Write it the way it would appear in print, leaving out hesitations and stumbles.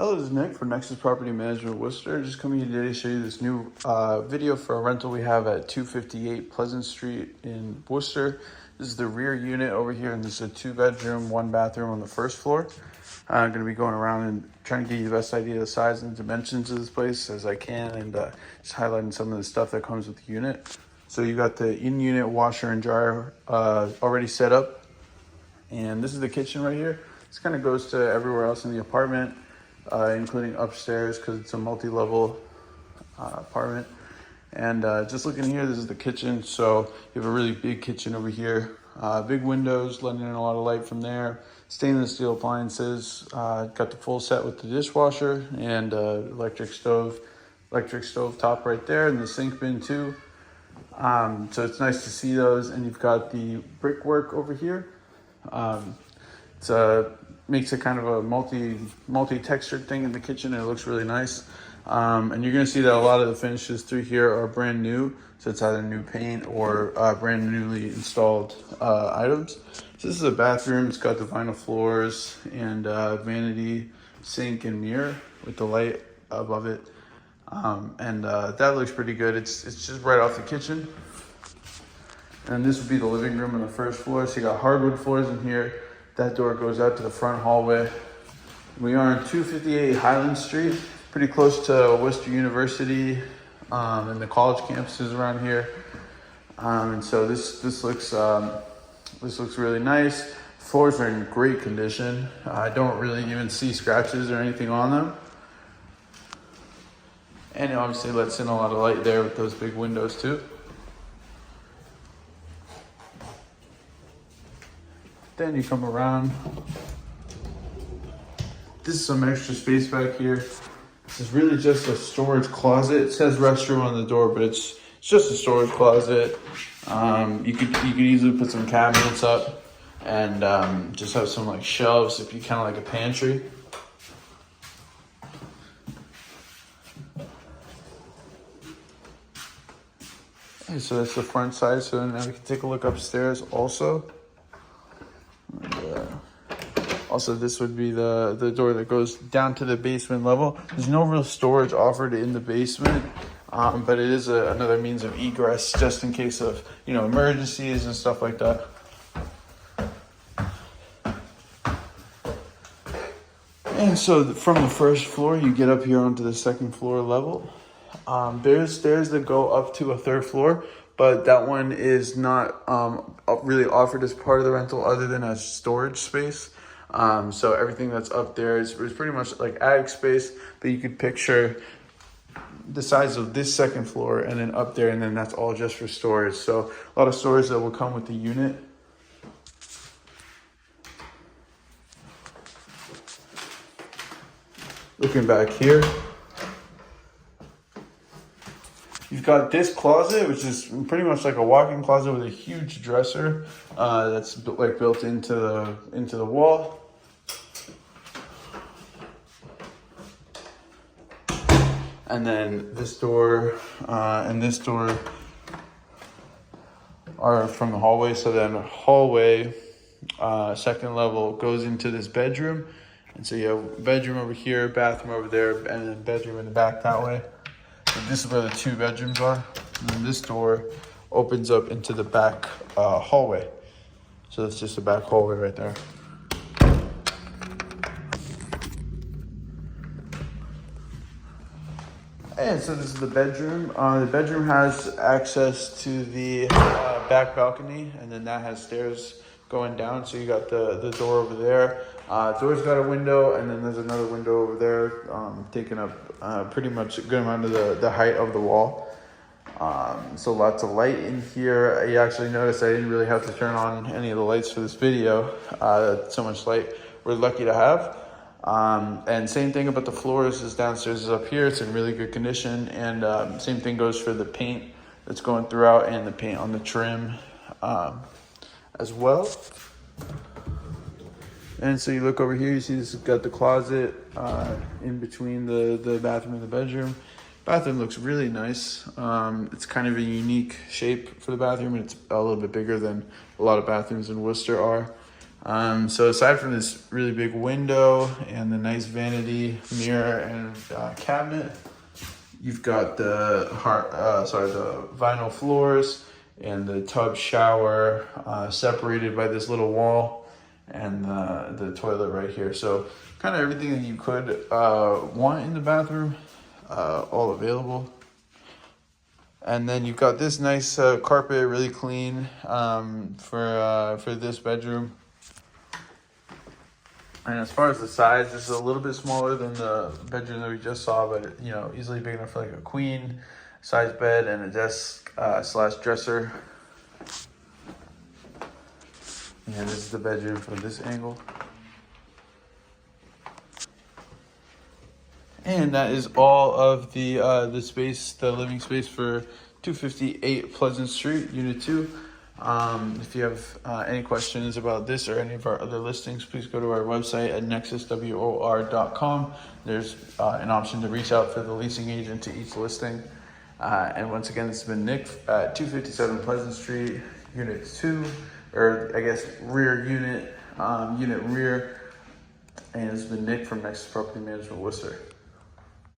Hello, this is Nick from Nexus Property Management Worcester. Just coming here today to show you this new video for a rental we have at 258 Pleasant Street in Worcester. This is the rear unit over here, and this is a 2-bedroom, 1-bathroom on the first floor. I'm going to be going around and trying to give you the best idea of the size and dimensions of this place as I can, and just highlighting some of the stuff that comes with the unit. So you got the in-unit washer and dryer already set up, and this is the kitchen right here. This kind of goes to everywhere else in the apartment. Including upstairs because it's a multi-level apartment. And just looking here, this is the kitchen. So you have a really big kitchen over here. Big windows, letting in a lot of light from there. Stainless steel appliances. Got the full set with the dishwasher and electric stove top right there, and the sink bin too. So it's nice to see those. And you've got the brickwork over here. Makes it kind of a multi-textured thing in the kitchen, and it looks really nice. And you're gonna see that a lot of the finishes through here are brand new, so it's either new paint or brand newly installed items. So this is a bathroom. It's got the vinyl floors and vanity, sink, and mirror with the light above it. That looks pretty good. It's just right off the kitchen. And this would be the living room on the first floor. So you got hardwood floors in here. That door goes out to the front hallway. We are on 258 Highland Street, pretty close to Worcester University and the college campuses around here. And so this looks really nice. Floors are in great condition. I don't really even see scratches or anything on them. And it obviously lets in a lot of light there with those big windows too. Then you come around. This is some extra space back here. This is really just a storage closet. It says restroom on the door, but it's just a storage closet. You could easily put some cabinets up and just have some like shelves if you kind of like a pantry. Okay, so that's the front side. So now we can take a look upstairs also. Also, this would be the door that goes down to the basement level. There's no real storage offered in the basement, but it is another means of egress just in case of, emergencies and stuff like that. And so from the first floor, you get up here onto the second floor level. There's stairs that go up to a third floor, but that one is not really offered as part of the rental other than as storage space. So everything that's up there is pretty much like attic space, but you could picture the size of this second floor and then up there, and then that's all just for storage. So a lot of storage that will come with the unit. Looking back here, you've got this closet, which is pretty much like a walk-in closet with a huge dresser that's built into the wall. And then this door and this door are from the hallway. So then the hallway, second level, goes into this bedroom. And so you have bedroom over here, bathroom over there, and then bedroom in the back that way. So this is where the 2 bedrooms are. And then this door opens up into the back hallway. So that's just the back hallway right there. And so this is the bedroom. The bedroom has access to the back balcony, and then that has stairs going down. So you got the door over there. Door's got a window, and then there's another window over there, taking up pretty much a good amount of the height of the wall. So lots of light in here. You actually notice I didn't really have to turn on any of the lights for this video. So much light we're lucky to have. And same thing about the floors. Is downstairs is up here. It's in really good condition. And same thing goes for the paint that's going throughout and the paint on the trim as well. And so you look over here, you see this has got the closet in between the bathroom and the bedroom. Bathroom looks really nice. It's kind of a unique shape for the bathroom, and it's a little bit bigger than a lot of bathrooms in Worcester are. So aside from this really big window and the nice vanity mirror and cabinet, you've got the the vinyl floors and the tub shower separated by this little wall, and the toilet right here. So kind of everything that you could want in the bathroom, all available. And then you've got this nice carpet, really clean, for this bedroom. And as far as the size, this is a little bit smaller than the bedroom that we just saw, but you know, easily big enough for like a queen size bed and a desk slash dresser. And this is the bedroom from this angle. And that is all of the space, the living space for 258 Pleasant Street, Unit 2. If you have any questions about this or any of our other listings, please go to our website at nexus.wor.com. There's an option to reach out for the leasing agent to each listing. And once again, this has been Nick at 257 Pleasant Street, Unit 2, or I guess rear unit, unit rear. And it's been Nick from Nexus Property Management, Worcester.